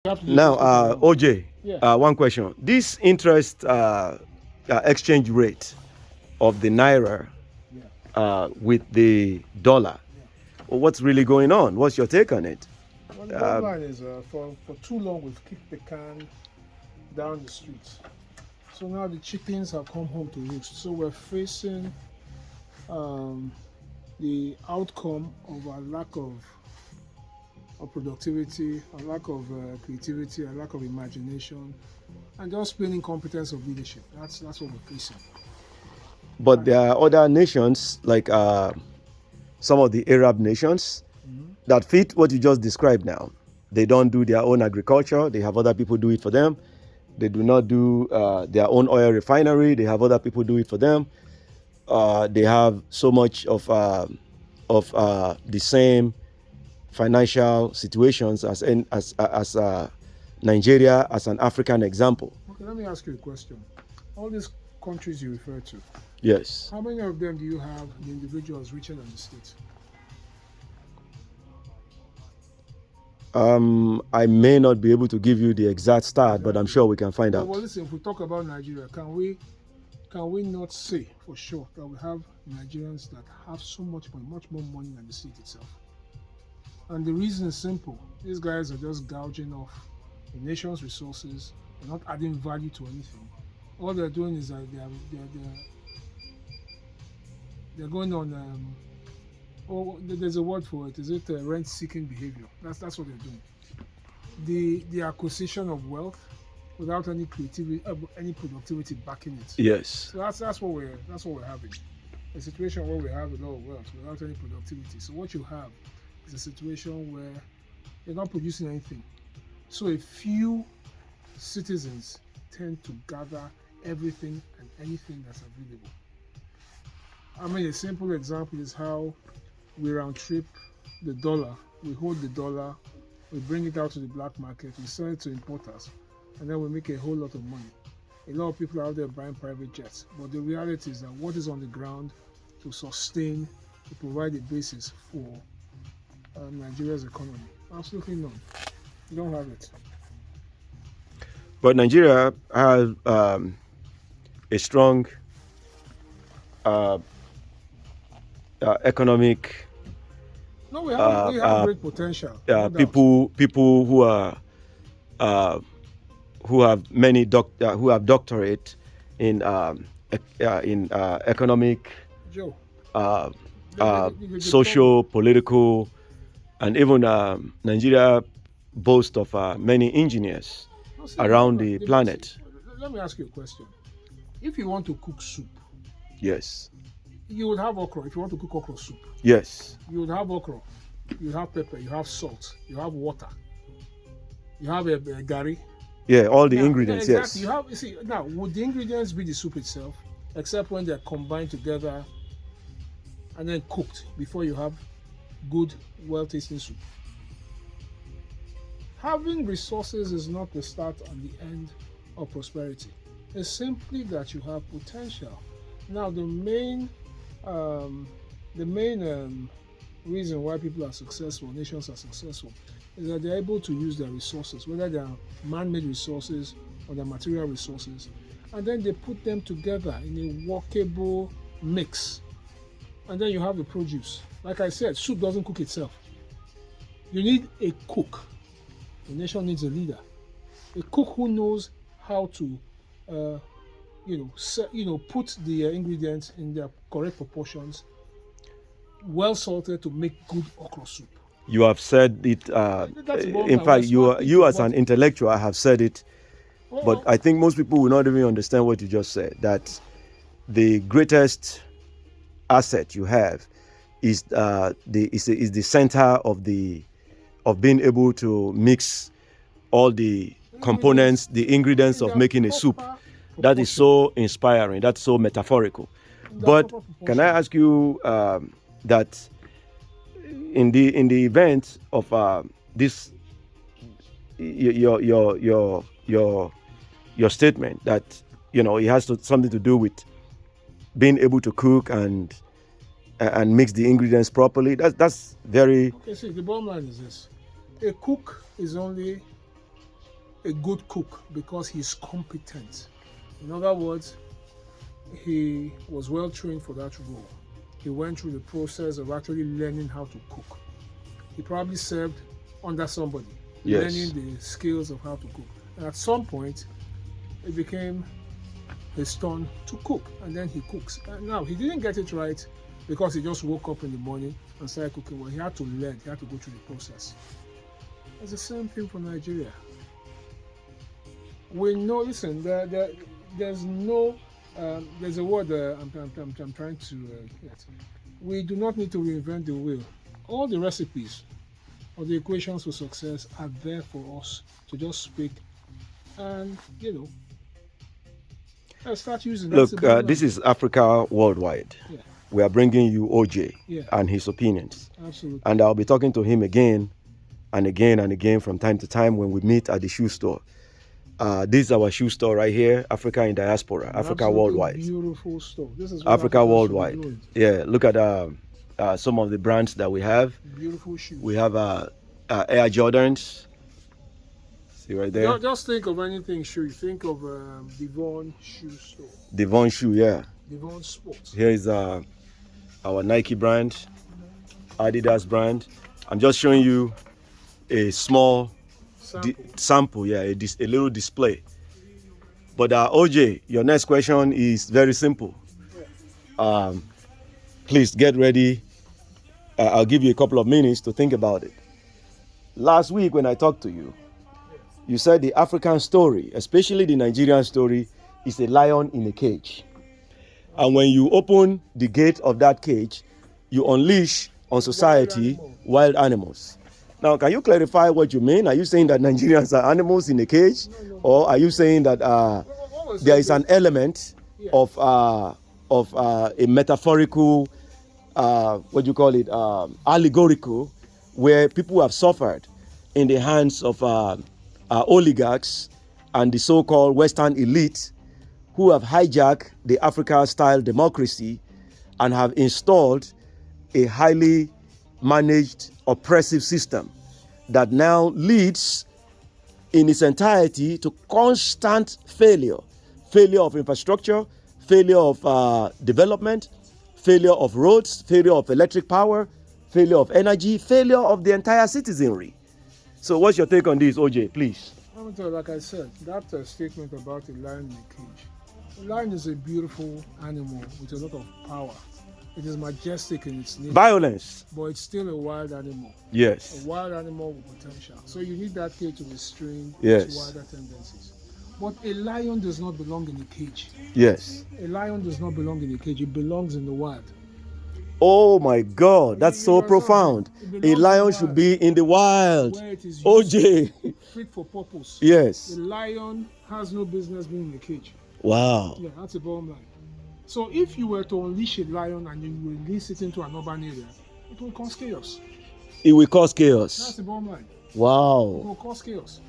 Now, OJ, Yeah. one question. This interest exchange rate of the naira Yeah. with the dollar, Yeah. what's really going on? What's your take on it? Well, the bottom line is for too long we've kicked the can down the streets. So now the chickens have come home to roost. So we're facing um, the outcome of a lack of productivity, a lack of creativity, a lack of imagination, and just plain incompetence of leadership. That's what we're facing. But there are other nations, like some of the Arab nations, Mhm. that fit what you just described now. They don't do their own agriculture, they have other people do it for them. They do not do their own oil refinery, they have other people do it for them. They have so much of the same financial situations as Nigeria, as an African example. Okay, let me ask you a question. All these countries you refer to, Yes. how many of them do you have the individuals richer than the state? I may not be able to give you the exact start, but I'm sure we can find out. Well, listen, if we talk about Nigeria, can we not say for sure that we have Nigerians that have so much more money than the state itself? And the reason is simple. These guys are just gouging off the nation's resources. They're not adding value to anything. All they're doing is that they're going on. There's a word for it. Is it rent-seeking behavior? That's what they're doing. The acquisition of wealth without any creativity, any productivity backing it. Yes. So that's what we're having. A situation where we have a lot of wealth without any productivity. So what you have is a situation where you're not producing anything. So a few citizens tend to gather everything and anything that's available. I mean, a simple example is how we round trip the dollar. We hold the dollar, we bring it out to the black market, we sell it to importers, and then we make a whole lot of money. A lot of people are out there buying private jets, but the reality is that what is on the ground to sustain, to provide a basis for Nigeria's economy? Absolutely none. You don't have it. But Nigeria has a strong economic No, we have great potential. No doubt. people uh, who have many who have doctorate in economic, Joe, uh, the social, political, and even Nigeria boasts of many engineers no, see, around the planet. Let me ask you a question. If you want to cook soup, Yes. you would have okra. If you want to cook okra soup, Yes. you would have okra, you have pepper, you have salt, you have water, you have a gari. Yeah, all the Now, ingredients. exactly. Yes. You see, now would the ingredients be the soup itself, except when they're combined together and then cooked before you have good, well-tasting soup? Having resources is not the start and the end of prosperity. It's simply that you have potential. Now, um, the main reason why people are successful, nations are successful, is that they're able to use their resources, whether they are man-made resources or their material resources, and then they put them together in a workable mix, and then you have the produce. Like I said, soup doesn't cook itself. You need a cook. The nation needs a leader, a cook who knows how to, put the ingredients in their correct proportions, well salted to make good okra soup. You have said it. That's the bottom In line. fact, We're smart you people, as an intellectual have said it. But well, I think most people will not even understand what you just said. That the greatest asset you have is the center of being able to mix all the components, the ingredients in of their making a soup. proper That is proportion. so inspiring. That's so metaphorical. In their But proper can I proportion. ask you that in the event of this your statement that it has something to do with being able to cook and mix the ingredients properly. That's very Okay, see, the bottom line is this: a cook is only a good cook because he's competent. In other words, he was well trained for that role. He went through the process of actually learning how to cook. He probably served under somebody, Yes. learning the skills of how to cook. And at some point, it became his turn to cook, and then he cooks. And now, he didn't get it right because he just woke up in the morning and started cooking. Well, he had to learn, he had to go through the process. It's the same thing for Nigeria. We know, listen, there's no, there's a word I'm trying to get. We do not need to reinvent the wheel. All the recipes or the equations for success are there for us to just speak and, start using. Look, this is Africa Worldwide. Yeah, We are bringing you OJ Yeah. and his opinions. absolutely. And I'll be talking to him again and again and again from time to time when we meet at the shoe store. This is our shoe store right here, Africa in Diaspora, Africa Absolutely Worldwide. Beautiful store. This is what Africa Africa should be Worldwide. doing. Yeah, look at some of the brands that we have. Beautiful shoes. We have Air Jordans. See right there? Just think of anything shoe. Think of Devon Shoe Store. Devon shoe, yeah. Devon Sports. Here is our Nike brand, Adidas brand. I'm just showing you a small sample, yeah, a little display. But OJ, your next question is very simple. Please get ready. I'll give you a couple of minutes to think about it. Last week when I talked to you, you said the African story, especially the Nigerian story, is a lion in a cage. And when you open the gate of that cage, you unleash on society wild animals. Now, can you clarify what you mean? Are you saying that Nigerians are animals in a cage? No. Or are you saying that there is an element of a metaphorical, allegorical, where people have suffered in the hands of oligarchs and the so-called Western elite who have hijacked the Africa-style democracy and have installed a highly managed oppressive system that now leads in its entirety to constant failure of infrastructure, failure of development, failure of roads, failure of electric power, failure of energy, failure of the entire citizenry. So what's your take on this, OJ, please? Like I said, that statement about a lion in a cage. A lion is a beautiful animal with a lot of power. It is majestic in its nature. Violence. But it's still a wild animal. Yes. A wild animal with potential. So you need that cage to restrain Yes. wilder tendencies. But a lion does not belong in a cage. Yes. A lion does not belong in a cage. It belongs in the wild. Oh my God, that's so profound. A lion should be in the wild. Where it is OJ. fit for purpose. Yes. A lion has no business being in a cage. Wow. Yeah, that's a bottom line. So if you were to unleash a lion and you release it into an urban area, it will cause chaos. It will cause chaos. That's the bottom line. It Wow. will cause chaos.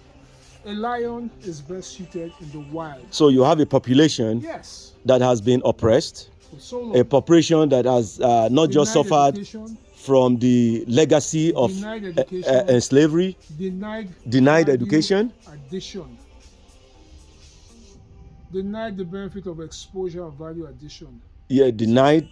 A lion is best suited in the wild. So you have a population Yes. that has been oppressed, For so long. a population that has not just Denied suffered education, from the legacy of Denied education. slavery, denied denied value education. addition, denied the benefit of exposure and value addition. Yeah, denied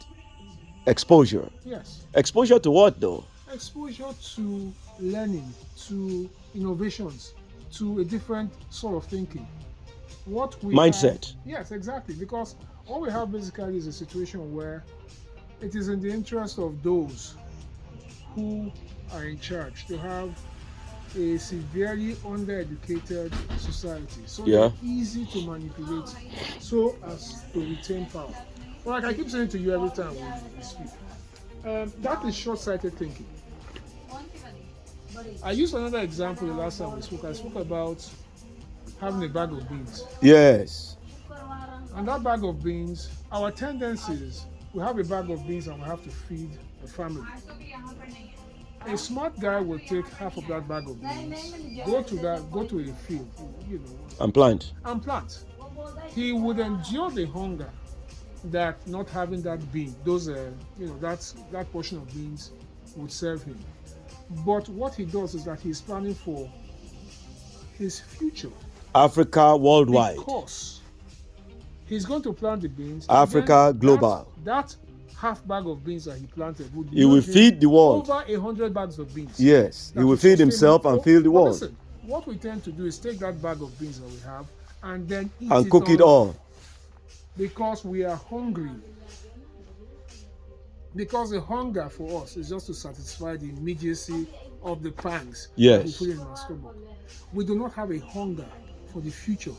exposure. Yes. Exposure to what though? Exposure to learning, to innovations, to a different sort of thinking. What we Mindset. have- yes, exactly. Because all we have basically is a situation where it is in the interest of those who are in charge to have a severely undereducated society. So Yeah. they're easy to manipulate so as to retain power. Well, like I keep saying to you every time we speak, that is short-sighted thinking. I used another example the last time we spoke. I spoke about having a bag of beans. Yes. And that bag of beans, our tendency is we have a bag of beans and we have to feed a family. A smart guy will take half of that bag of beans, go to a field, And plant. and plant. He would endure the hunger that not having that bean, that portion of beans would serve him. But what he does is that he's planning for his future. Africa worldwide. Because he's going to plant the beans. Africa global. That half bag of beans that he planted would He will feed the world. Over 100 bags of beans. Yes, he will feed himself and feed the world. Listen, what we tend to do is take that bag of beans that we have and then eat and cook it all. Because we are hungry. Because the hunger for us is just to satisfy the immediacy of the pangs that we put in our stomach. We do not have a hunger for the future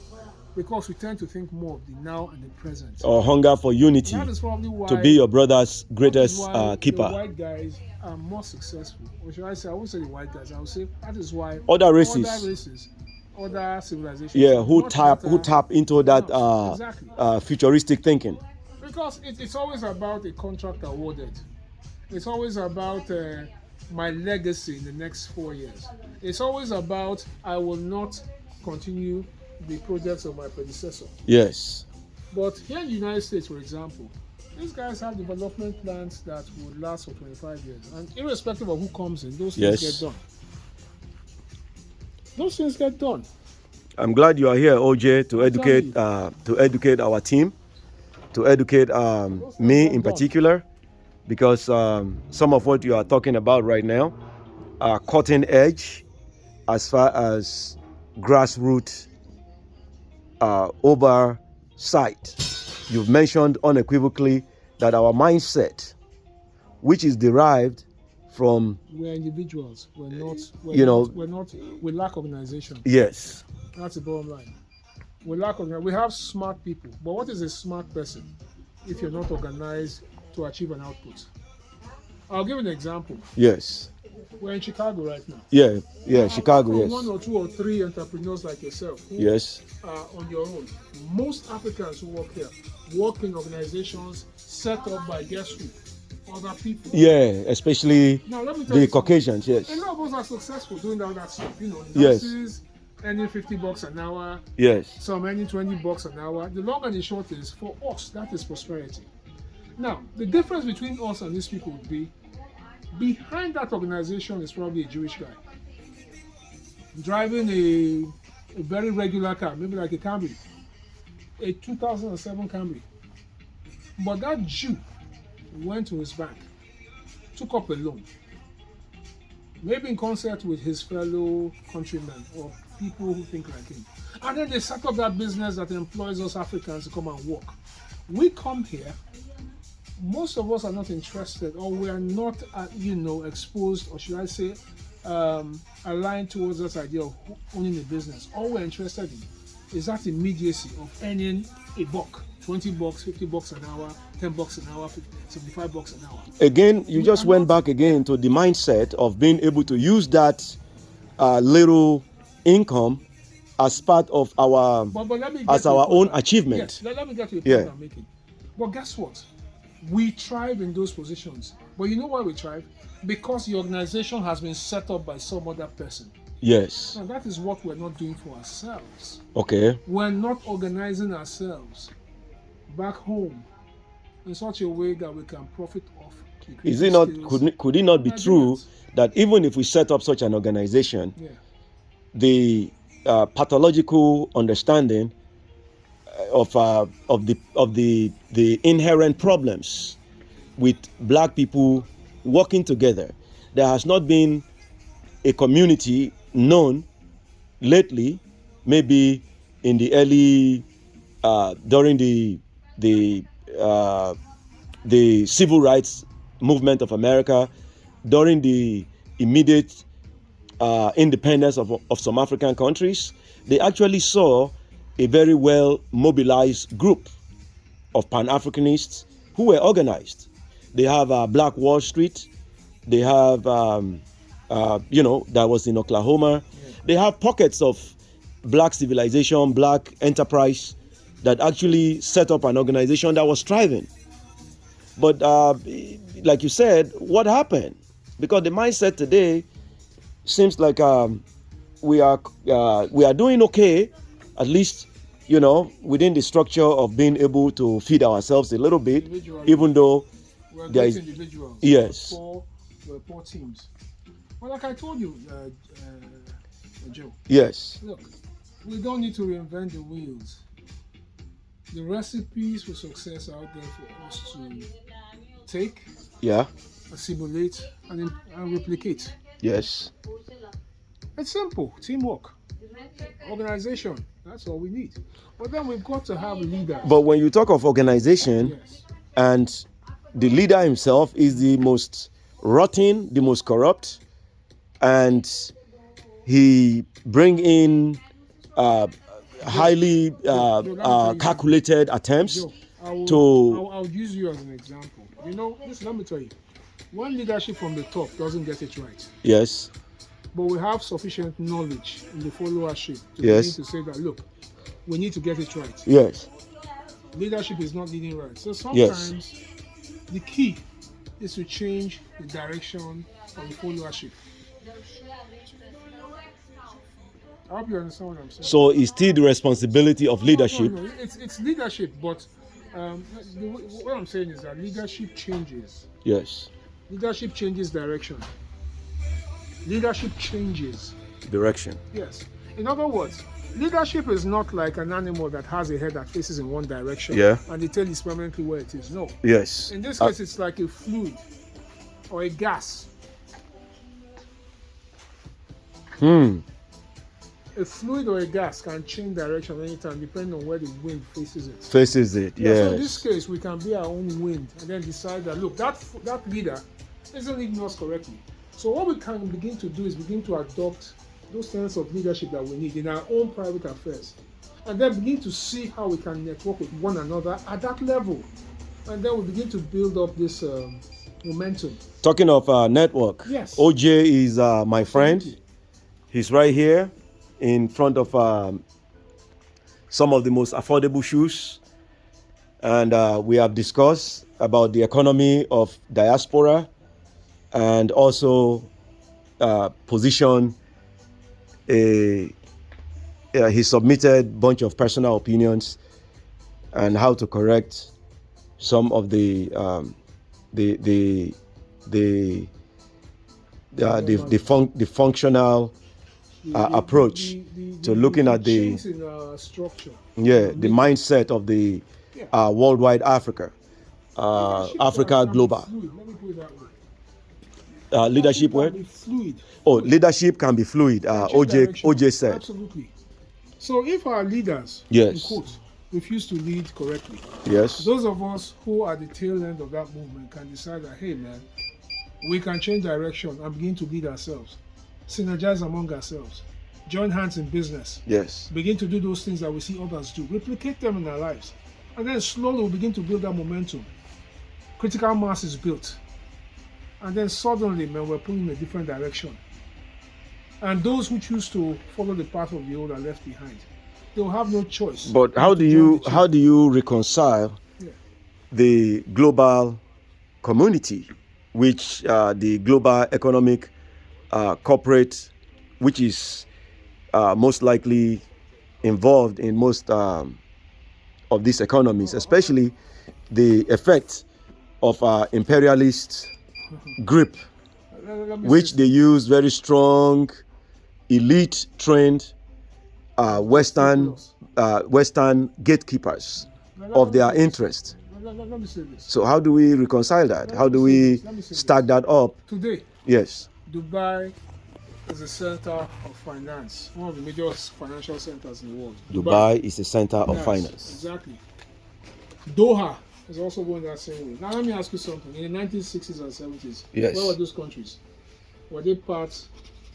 because we tend to think more of the now and the present. Or hunger for unity. That is probably why to be your brother's greatest keeper. The white guys are more successful. Or should I say, I won't say the white guys, I will say that is why other races, other civilizations. Yeah, who tap into that exactly. Futuristic thinking. Because it's always about a contract awarded. It's always about my legacy in the next 4 years. It's always about I will not continue the projects of my predecessor. Yes. But here in the United States, for example, these guys have development plans that would last for 25 years. And irrespective of who comes in, those things get done. Those things get done. I'm glad you are here, OJ, to educate our team, to educate me in particular, because some of what you are talking about right now are cutting edge as far as grassroots oversight. You've mentioned unequivocally that our mindset, which is derived from, we're individuals. We lack organization. Yes. That's the bottom line. We have smart people, but what is a smart person if you're not organized to achieve an output? I'll give an example. Yes. We're in Chicago right now. Yeah, Chicago, yes. One or two or three entrepreneurs like yourself who are on your own. Most Africans who work here work in organizations set up by guess who? Other people. Yeah, especially the Caucasians, yes. A lot of us are successful doing all that stuff. Nurses, earning $50 an hour. Yes. Some earning $20 an hour. The long and the short is, for us, that is prosperity. Now, the difference between us and these people would be, behind that organization is probably a Jewish guy driving a very regular car, maybe like a Camry, a 2007 Camry. But that Jew went to his bank, took up a loan, maybe in concert with his fellow countrymen or people who think like him. And then they set up that business that employs us Africans to come and work. We come here, most of us are not interested, or we are not, exposed, or should I say, aligned towards this idea of owning a business. All we're interested in is that immediacy of earning a buck, $20, $50 an hour, $10 an hour, $75 an hour. Again, you just went back again to the mindset of being able to use that little income as part of our own achievement. Yes, let me get to the point I'm making. But guess what? We thrive in those positions. But you know why we thrive? Because the organization has been set up by some other person. Yes. And that is what we're not doing for ourselves. Okay. We're not organizing ourselves back home in such a way that we can profit off. Is it not? Could it not be true that even if we set up such an organization, the pathological understanding of the inherent problems with black people working together, there has not been a community known lately, maybe in the early during the civil rights movement of America, during the immediate independence of some African countries, they actually saw a very well mobilized group of Pan-Africanists who were organized. They have Black Wall Street. They have, that was in Oklahoma. Yeah. They have pockets of black civilization, black enterprise that actually set up an organization that was thriving. But like you said, what happened? Because the mindset today seems like we are doing okay, at least, within the structure of being able to feed ourselves a little bit, even though there is individuals. Yes. We're poor teams. Well, like I told you, Joe. Yes. Look, We don't need to reinvent the wheels. The recipes for success are out there for us to take, Yeah. assimilate, and replicate. Yes. It's simple. Teamwork, organization. That's all we need. But then we've got to have leaders. But when you talk of organization, Yes. and the leader himself is the most rotten, the most corrupt, and he bring in highly calculated attempts Joe, to I'll use you as an example. You know, listen, let me tell you. One leadership from the top doesn't get it right. yes, But we have sufficient knowledge in the followership to Yes. begin to say that, look, we need to get it right. yes, Leadership is not leading right. So Yes. sometimes the key is to change the direction of the followership. I hope you understand what I'm saying. so it's still the responsibility of leadership. No, it's leadership, but what I'm saying is that leadership changes. Yes, Leadership changes direction. Leadership changes. direction. Yes. In other words, leadership is not like an animal that has a head that faces in one direction Yeah. and the tail is permanently where it is. No. Yes. In this case, it's like a fluid or a gas. A fluid or a gas can change direction anytime depending on where the wind faces it. Faces it. Yeah, so in this Yes. case, we can be our own wind and then decide that, look, that leader isn't leading us correctly. So what we can begin to do is begin to adopt those standards of leadership that we need in our own private affairs. And then begin to see how we can network with one another at that level. And then we begin to build up this momentum. Talking of network, Yes. OJ is my friend. He's right here in front of some of the most affordable shoes. And we have discussed about the economy of diaspora and also position he submitted a bunch of personal opinions and how to correct some of the functional approach to looking at the change in structure. the mindset of the worldwide Africa, Africa global. Fluid. Let me put it that way. Leadership Can word. be fluid. Oh, leadership can be fluid. Change OJ direction. said. Absolutely. So if our leaders, Yes. in quotes, refuse to lead correctly, Yes. those of us who are the tail end of that movement can decide that, hey man, we can change direction and begin to lead ourselves, synergize among ourselves, join hands in business, Yes. begin to do those things that we see others do, replicate them in our lives, and then slowly we begin to build that momentum. Critical mass is built, and then suddenly, man, we're pulling in a different direction. And those who choose to follow the path of the old are left behind. They'll have no choice. But how do to join you the how do you reconcile Yeah. the global community, which the global economic corporate, which is most likely involved in most of these economies, especially the effect of imperialist grip, Let me which say they use very strong, elite trained Western gatekeepers of their interest. Let me say this. So how do we reconcile that? How do we stack that up? Today, Yes. Dubai is the center of finance, one of the major financial centers in the world. Dubai is the center of Yes, finance. Exactly. Doha is also going that same way. Now let me ask you something. In the 1960s and 70s, Yes. where were those countries? Were they part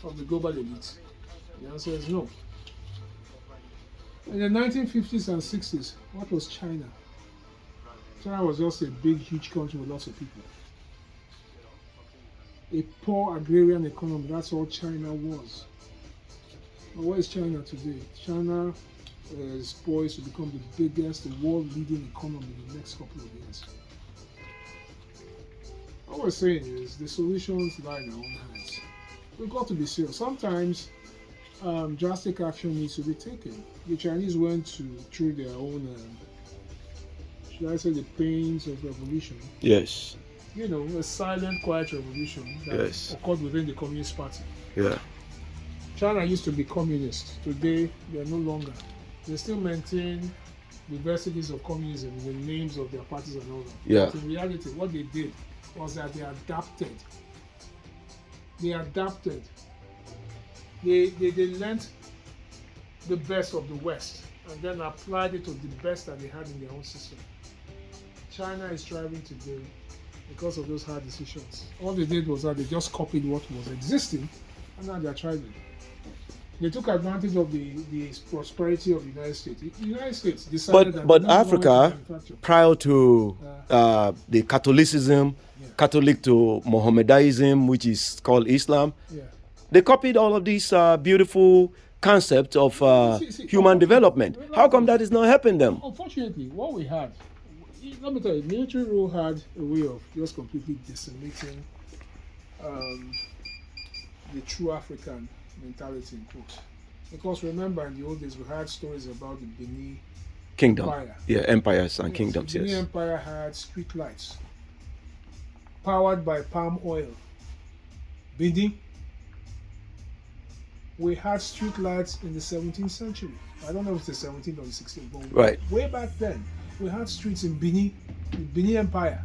of the global elite? The answer is no. In the 1950s and 60s, what was China? China was just a big, huge country with lots of people. A poor agrarian economy, that's all China was. But where is China today? China is poised to become the biggest, the world leading economy in the next couple of years. What we're saying is the solutions lie in our own hands. We've got to be serious. Sometimes drastic action needs to be taken. The Chinese went through their own, should I say, the pains of revolution. Yes. You know, a silent, quiet revolution that Yes. occurred within the Communist Party. Yeah. China used to be communist. Today, they are no longer. They still maintain the vestiges of communism in the names of their parties and all that. Yeah. But in reality, what they did was that they adapted. They adapted. They learned the best of the West and then applied it to the best that they had in their own system. China is thriving today because of those hard decisions. All they did was that they just copied what was existing and now they are thriving. They took advantage of the prosperity of the United States. The United States decided that But they didn't know where to Africa, manufacture. prior to the Catholicism, Yeah. Catholic to Mohammedanism, which is called Islam, Yeah. they copied all of these beautiful concepts of See, human development. How come that is not helping them? Unfortunately, what we had, let me tell you, military rule had a way of just completely decimating the true African mentality in quotes. Because remember, in the old days, we had stories about the Benin Kingdom. Empire. Yeah, empires and Yes, kingdoms, the Benin yes. Empire had street lights powered by palm oil. Benin. We had street lights in the 17th century. I don't know if it's the 17th or the 16th, but Right. way back then, we had streets in Benin, the Benin Empire,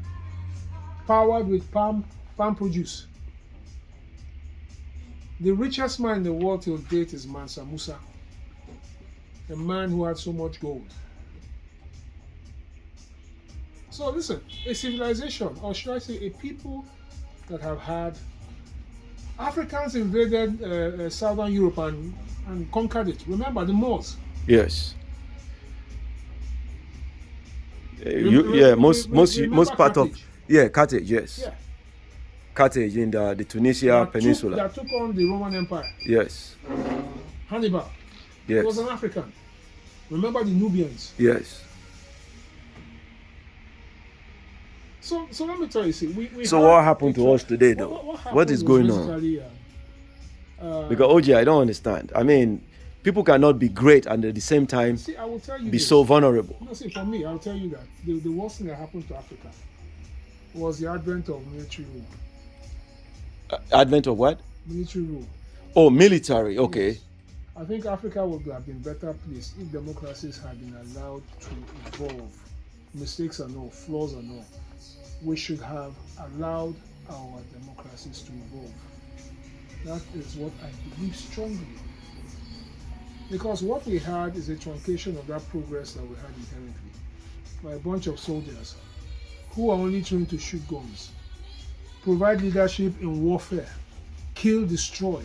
powered with palm produce. The richest man in the world till date is Mansa Musa, a man who had so much gold. So listen, a civilization, or should I say a people that have had Africans invaded Southern Europe and conquered it. Remember the Moors. Yes. Most part of Carthage? Carthage, yes. Yeah. Carthage in the Tunisia Peninsula. That took on the Roman Empire. Yes. Hannibal. He was Yes. an African. Remember the Nubians. Yes. So let me tell you, see, we So had what happened to a- us today, though? What What happened is was going on? basically, Because OJ, I don't understand. I mean, people cannot be great and at the same time see, I will tell you be this. so vulnerable. No, see, for me, I'll tell you that the worst thing that happened to Africa was the advent of military rule. Advent of what? Military rule. Oh, military. Okay. Yes. I think Africa would have been better placed if democracies had been allowed to evolve. Mistakes and all, flaws and all. We should have allowed our democracies to evolve. That is what I believe strongly. Because what we had is a truncation of that progress that we had inherently by a bunch of soldiers who are only trained to shoot guns, provide leadership in warfare, kill, destroy.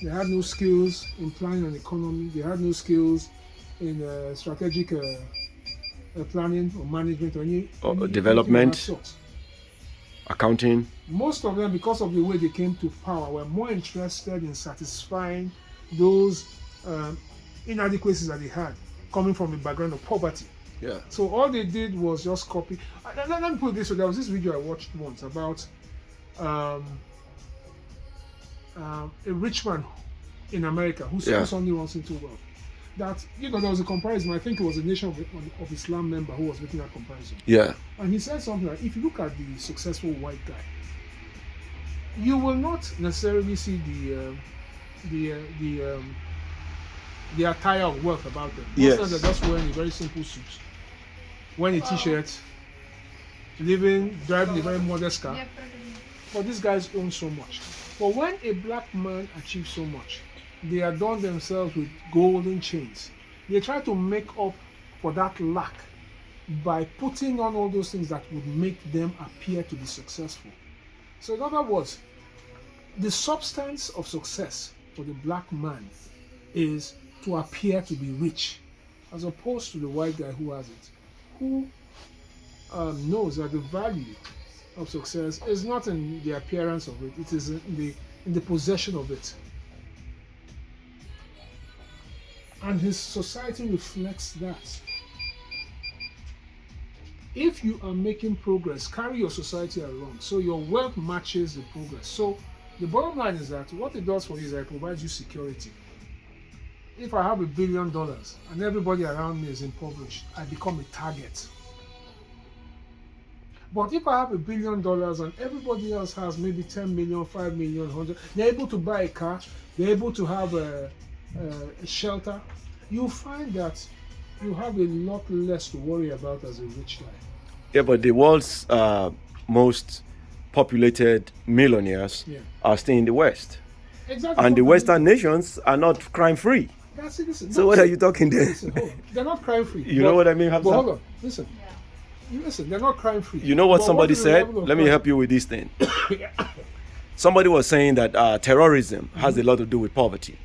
They had no skills in planning an economy. They had no skills in strategic planning or management or any development. anything of that sort. Accounting. Most of them, because of the way they came to power, were more interested in satisfying those inadequacies that they had, coming from a background of poverty. Yeah. So all they did was just copy. Let me put it this way: there was this video I watched once about a rich man in America who suddenly runs into wealth. That there was a comparison. I think it was a Nation of Islam member who was making that comparison. Yeah. And he said something like, if you look at the successful white guy, you will not necessarily see the attire of wealth about them. Most of them are just wearing a very simple suit, wearing a t-shirt, driving a very modest car. But these guys own so much. But when a black man achieves so much, they adorn themselves with golden chains. They try to make up for that lack by putting on all those things that would make them appear to be successful. So in other words, the substance of success for the black man is to appear to be rich, as opposed to the white guy who has it, who knows that the value of success is not in the appearance of it, it is in the possession of it. And his society reflects that. If you are making progress, carry your society along so your wealth matches the progress. So the bottom line is that what it does for you is that it provides you security. If I have $1 billion and everybody around me is impoverished, I become a target. But if I have $1 billion and everybody else has maybe 10 million, 5 million, 100, they're able to buy a car, they're able to have a shelter, you find that you have a lot less to worry about as a rich guy. Yeah, but the world's most populated millionaires are still in the West. Exactly. And the Western nations are not crime-free. That's it. Listen, So what are you talking there? Listen, hold on. They're not crime-free. You know what I mean, Hamza? But hold on. Listen. Listen, they're not crime-free. You know what But somebody is the said? level of Let me crime? help you with this thing. Somebody was saying that terrorism has a lot to do with poverty.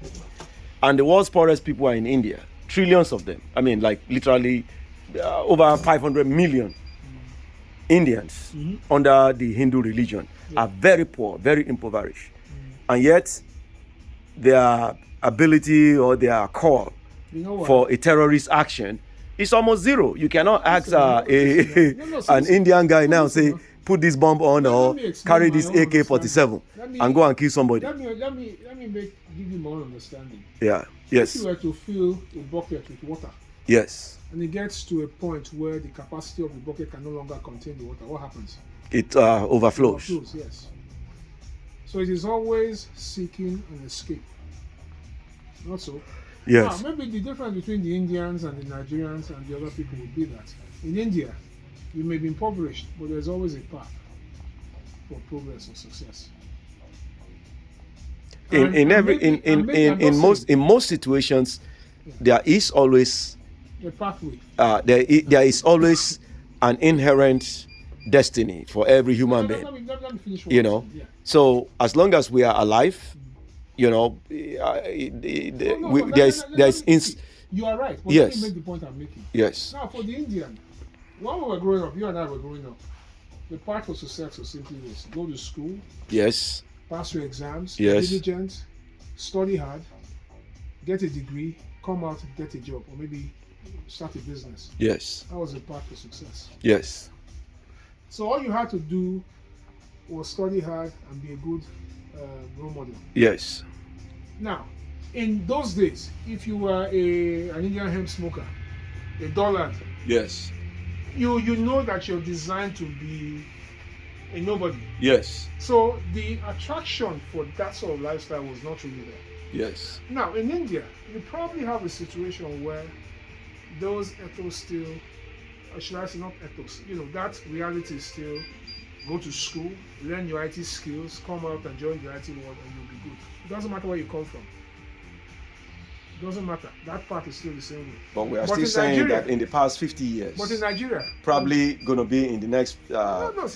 And the world's poorest people are in India. Trillions of them. I mean, like literally over 500 million Indians under the Hindu religion are very poor, very impoverished. And yet, their ability or their call You know what? for a terrorist action is almost zero. You cannot ask an Indian guy now say, put this bomb on or me explain carry my this own AK-47 understanding. and go and kill somebody. Let me give you more understanding. Yeah. If Yes. you were to fill a bucket with water Yes. and it gets to a point where the capacity of the bucket can no longer contain the water, what happens? It overflows. Overflows, yes. So it is always seeking an escape. Not so. Yes. Now, maybe the difference between the Indians and the Nigerians and the other people would be that in India, you may be impoverished, but there's always a path for progress or success. In most situations, there is always a pathway. there is always an inherent destiny for every human being. Let me finish what You I'm know, saying. Yeah. so as long as we are alive, you know, But there's you are right. But Yes. let me make the point I'm making. yes, Now, for the Indian, when we were growing up, you and I were growing up, the path for success was simply this: go to school, yes, pass your exams, Yes. be diligent, study hard, get a degree, come out, get a job, or maybe start a business. yes, That was the path to success. yes, So all you had to do was study hard and be a good role model. yes, Now, in those days, if you were an Indian hemp smoker, a dullard, yes, you know that you're designed to be a nobody. yes, So the attraction for that sort of lifestyle was not really there. yes, Now, in India, you probably have a situation where those ethos still, or should I say not ethos, that reality is still go to school, learn your IT skills, come out and join the IT world and you'll be good. It doesn't matter where you come from. It doesn't matter. That part is still the same way. But we are But still in saying Nigeria- that in the past 50 years, But in Nigeria, probably going to be in the next see,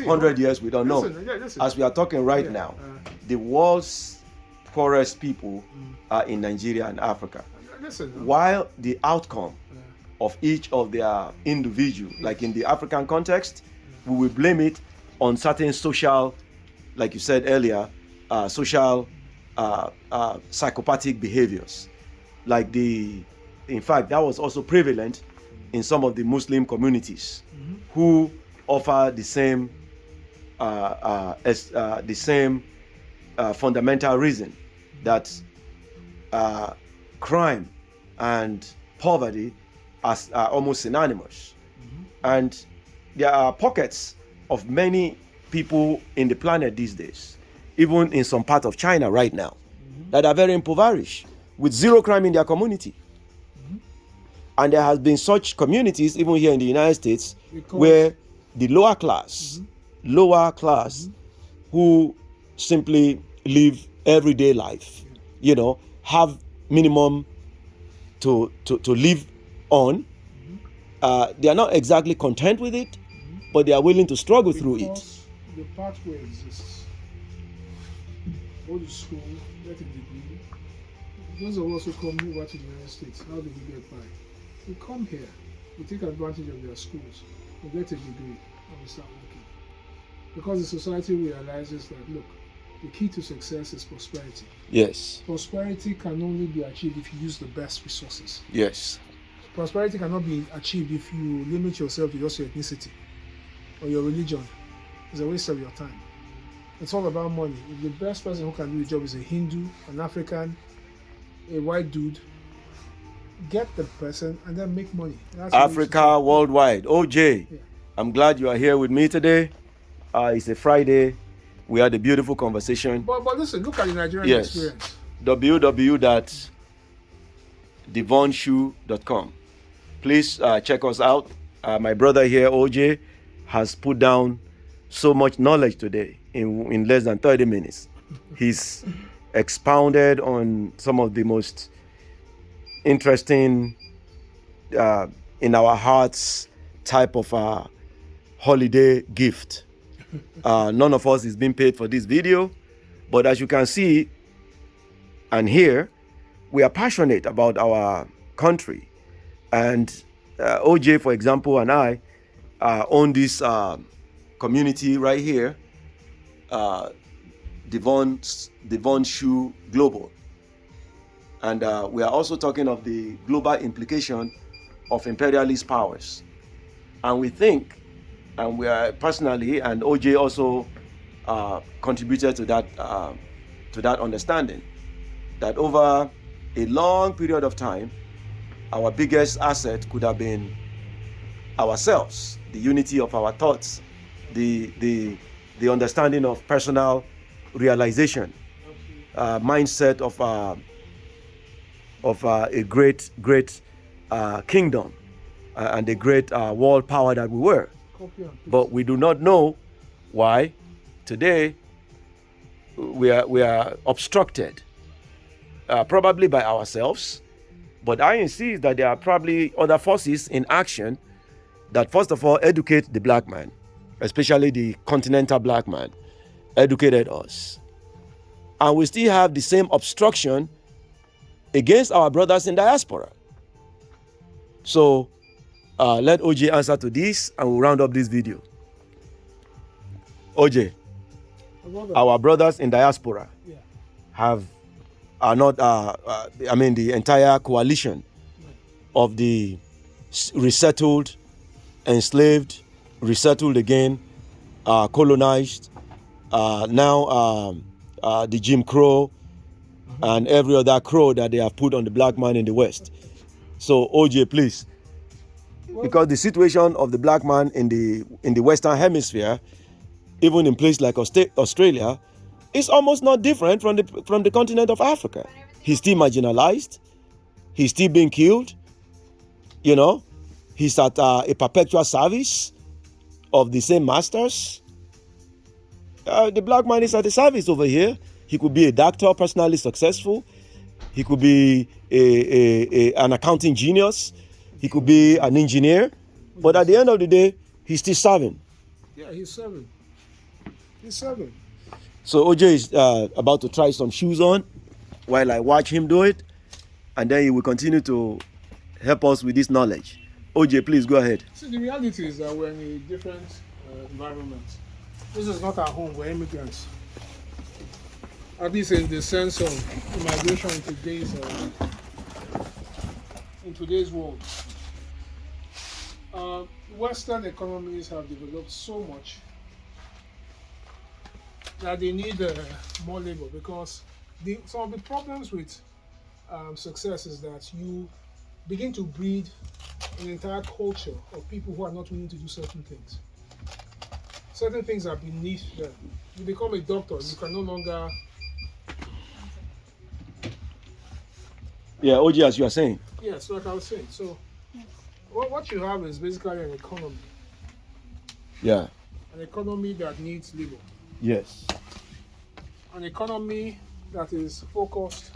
100 years, we don't know. listen. As we are talking right Yeah, now, the world's poorest people are in Nigeria and Africa. Listen. While the outcome of each of their individual, like in the African context, we will blame it on certain social, like you said earlier, social psychopathic behaviors. Like in fact, that was also prevalent in some of the Muslim communities who offer the same fundamental reason that crime and poverty are almost synonymous. And there are pockets of many people in the planet these days, even in some part of China right now, that are very impoverished with zero crime in their community. And there has been such communities, even here in the United States, where the lower class, who simply live everyday life, have minimum to live on. They are not exactly content with it, but they are willing to struggle through it. Because the pathway exists. Go to school, get a degree. Those of us who come over to the United States, how do we get by? We come here, we take advantage of their schools, we get a degree, and we start working. Because the society realizes that, look, the key to success is prosperity. Yes. Prosperity can only be achieved if you use the best resources. Yes. Prosperity cannot be achieved if you limit yourself to just your ethnicity or your religion. It's a waste of your time. It's all about money. If the best person who can do the job is a Hindu, an African, a white dude, get the person and then make money. That's Africa worldwide. OJ, Yeah. I'm glad you are here with me today. It's a Friday. We had a beautiful conversation. But listen, look at the Nigerian Yes. experience. www.devonshoe.com. Please check us out. My brother here, OJ, has put down so much knowledge today in less than 30 minutes. He's expounded on some of the most interesting, in our hearts type of holiday gift. None of us is being paid for this video, but as you can see and hear, we are passionate about our country. And OJ, for example, and I own this community right here, Devon Shoe Global. And we are also talking of the global implication of imperialist powers. And we think, and we are personally, and OJ also contributed to that understanding, that over a long period of time, our biggest asset could have been ourselves, the unity of our thoughts, the understanding of personal realization, mindset of a great kingdom and a great world power that we were. But we do not know why today we are obstructed, probably by ourselves. But I insist that there are probably other forces in action that, first of all, educate the black man, especially the continental black man, educated us. And we still have the same obstruction against our brothers in diaspora. So let OJ answer to this, and we'll round up this video. OJ, our brothers in diaspora are not, the entire coalition of the resettled, enslaved, resettled again, colonized, now the Jim Crow and every other crow that they have put on the black man in the West. So OJ, please, because the situation of the black man in the Western Hemisphere, even in places like Australia, is almost not different from the continent of Africa. He's still marginalized. He's still being killed. You know, he's at a perpetual service of the same masters. The black man is at a service over here. He could be a doctor, personally successful. He could be an accounting genius. He could be an engineer. But at the end of the day, he's still serving. Yeah, he's serving. He's serving. So OJ is about to try some shoes on while I watch him do it. And then he will continue to help us with this knowledge. OJ, please go ahead. See, the reality is that we're in a different environment. This is not our home, we're immigrants. At least in the sense of immigration in today's world. Western economies have developed so much that they need more labor, because some of the problems with success is that you begin to breed an entire culture of people who are not willing to do certain things. Certain things are beneath them. You become a doctor, you can no longer... Yeah, OJ, as you are saying. Yes, like I was saying. So what you have is basically an economy. Yeah. An economy that needs labor. Yes. An economy that is focused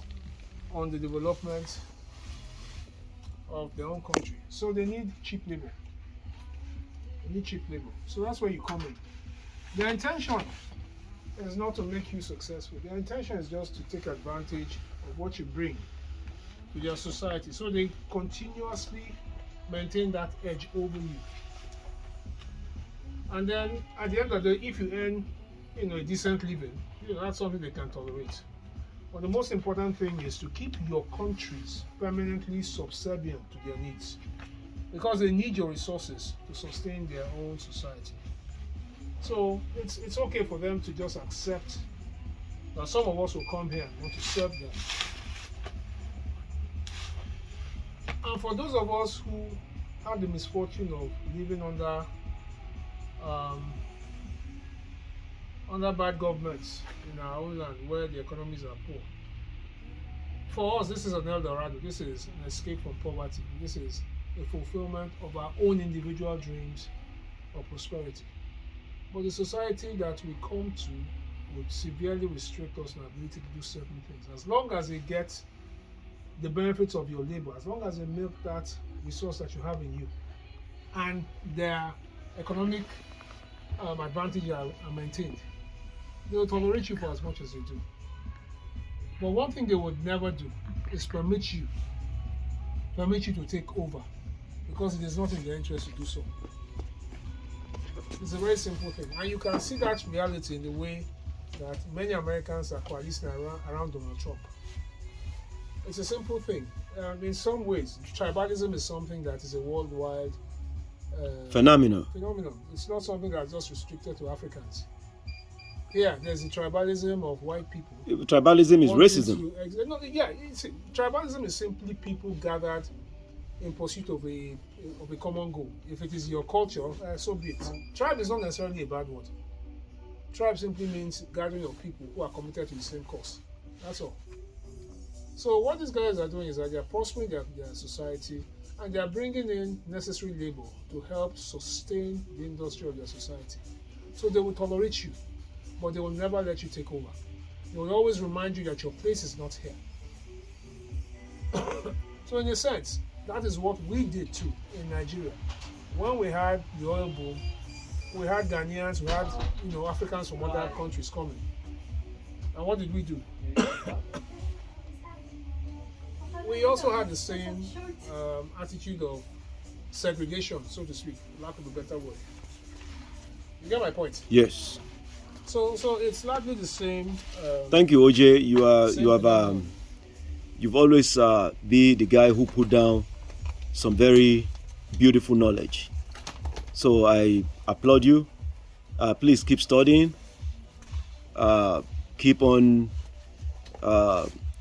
on the development of their own country. So they need cheap labor. They need cheap labor. So that's where you come in. Their intention is not to make you successful. Their intention is just to take advantage of what you bring to their society. So they continuously maintain that edge over you. And then at the end of the day, if you earn a decent living, that's something they can tolerate. But the most important thing is to keep your countries permanently subservient to their needs, because they need your resources to sustain their own society. So it's okay for them to just accept that some of us will come here and want to serve them. And for those of us who have the misfortune of living under under bad governments in our own land where the economies are poor. For us, this is an El Dorado. This is an escape from poverty. This is a fulfillment of our own individual dreams of prosperity. But the society that we come to would severely restrict us in our ability to do certain things. As long as they get the benefits of your labor, as long as they milk that resource that you have in you, and their economic advantage are maintained, they will tolerate you for as much as they do. But one thing they would never do is permit you to take over, because it is not in their interest to do so. It's a very simple thing, and you can see that reality in the way that many Americans are coalescing around Donald Trump. It's a simple thing. In some ways, tribalism is something that is a worldwide phenomenon. It's not something that's just restricted to Africans. Yeah, there's the tribalism of white people. Tribalism is racism. Tribalism is simply people gathered in pursuit of a common goal. If it is your culture, so be it. Tribe is not necessarily a bad word. Tribe simply means gathering of people who are committed to the same cause. That's all. So what these guys are doing is that they are prospering their society, and they are bringing in necessary labor to help sustain the industry of their society. So they will tolerate you, but they will never let you take over. They will always remind you that your place is not here. So in a sense, that is what we did too in Nigeria. When we had the oil boom, we had Ghanaians, we had Africans from other countries coming. And what did we do? We also had the same attitude of segregation, so to speak, for lack of a better word. You get my point? Yes. So it's largely the same. Thank you, OJ. You've always be the guy who put down some very beautiful knowledge. So I applaud you. Please keep studying. Keep on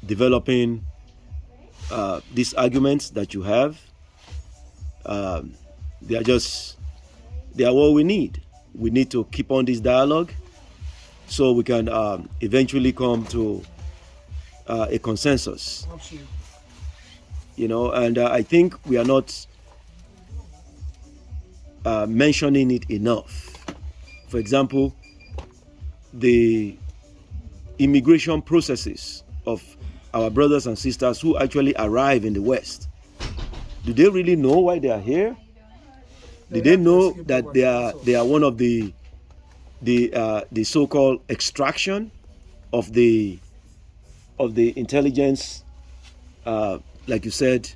developing these arguments that you have. They are what we need. We need to keep on this dialogue so we can eventually come to a consensus. Absolutely. And I think we are not mentioning it enough. For example, the immigration processes of our brothers and sisters who actually arrive in the West. Do they really know why they are here? Do they know that they are one of the so-called extraction of the intelligence, like you said,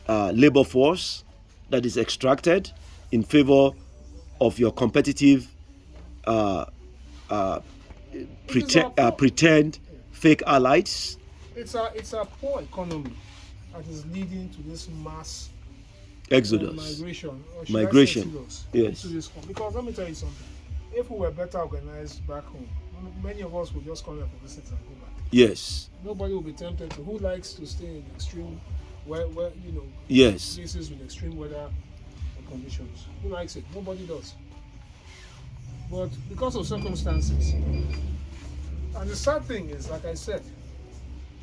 labor force that is extracted in favor of your competitive pretend fake allies? It's a poor economy that is leading to this mass exodus, migration. Yes. Because let me tell you something. If we were better organized back home, many of us would just come here for visits and go back. Yes. Nobody will be tempted to. Who likes to stay in extreme, where yes, places with extreme weather conditions? Who likes it? Nobody does. But because of circumstances, and the sad thing is, like I said,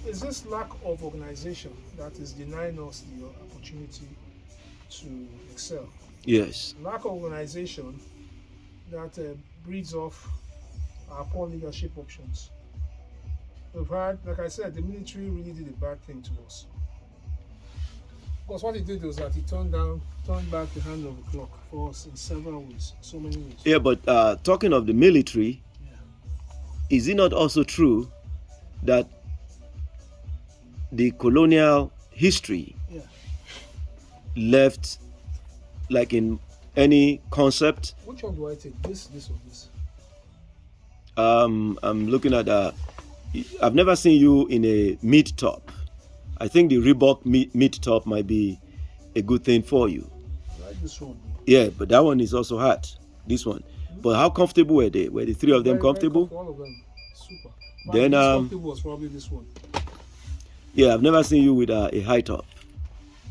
is this lack of organization that is denying us the opportunity to excel. Yes. Lack of organization that breeds off our poor leadership options. We've had, like I said, the military really did a bad thing to us. Because what it did was that it turned back the hand of the clock for us in several ways, so many ways. Yeah, but talking of the military, is it not also true that the colonial history left, like in any concept? Which one do I take? This or this? I'm looking at I've never seen you in a mid top. I think the Reebok mid top might be a good thing for you. I like this one. Yeah, but that one is also hard. This one. But how comfortable were they? Were the three of them comfortable? All of them. Super. But Then comfortable was probably this one. Yeah, I've never seen you with a high top.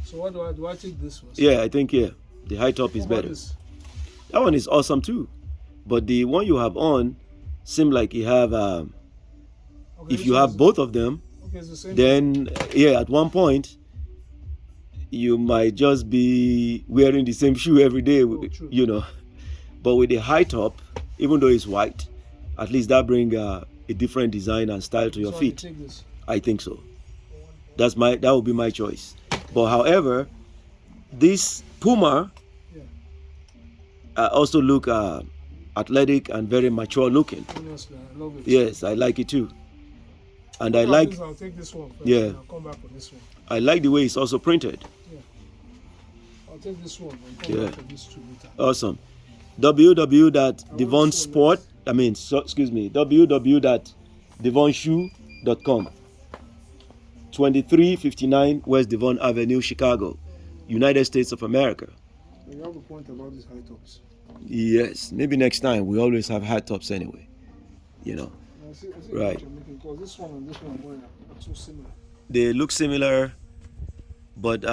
So what do I take this one? Yeah, I think the high top is better. That one is awesome too. But the one you have on seem like you have. Okay, If this you one have is- both of them, okay, it's the same. then yeah, at one point you might just be wearing the same shoe every day, True. you know. But with the high top, even though it's white, at least that bring a different design and style to your So I feet. take this. I think so. That would be my choice. But however, this Puma Yeah. also look athletic and very mature looking. Honestly, I love it. Yes, I like it too. And I After like this, I'll take this one first, Yeah. and I'll come back for this one. I like the way it's also printed. I'll take this one and come Yeah. back for this two later. Awesome. www.devonsport. www.devonshoe.com. 2359 West Devon Avenue, Chicago, United States of America. So you have a point about these high tops. Yes, maybe next time. We always have high tops anyway. You know, I see Right. what you're making, because this one and this one are too similar. they look similar, but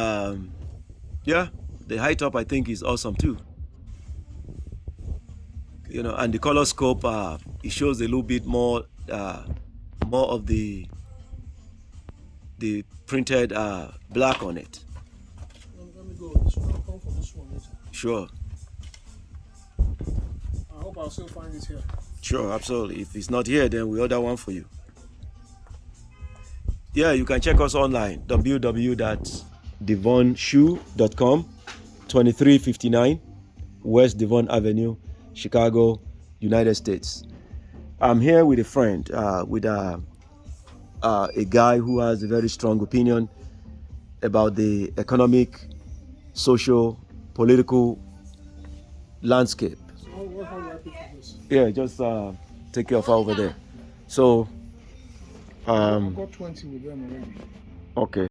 yeah, the high top I think is awesome too. You know, and the color scope it shows a little bit more of the printed black on it. Let me go with this one. I'll come for this one later. Sure, I hope I'll still find it here. sure, absolutely. If it's not here, then we order one for you. Yeah, you can check us online, www.devonshoe.com, 2359 West Devon Avenue, Chicago, United States. I'm here with a friend, with a guy who has a very strong opinion about the economic, social, political landscape. So how do I pick for this? Yeah, just take care of her over there. So, I've got 20 with them already. okay.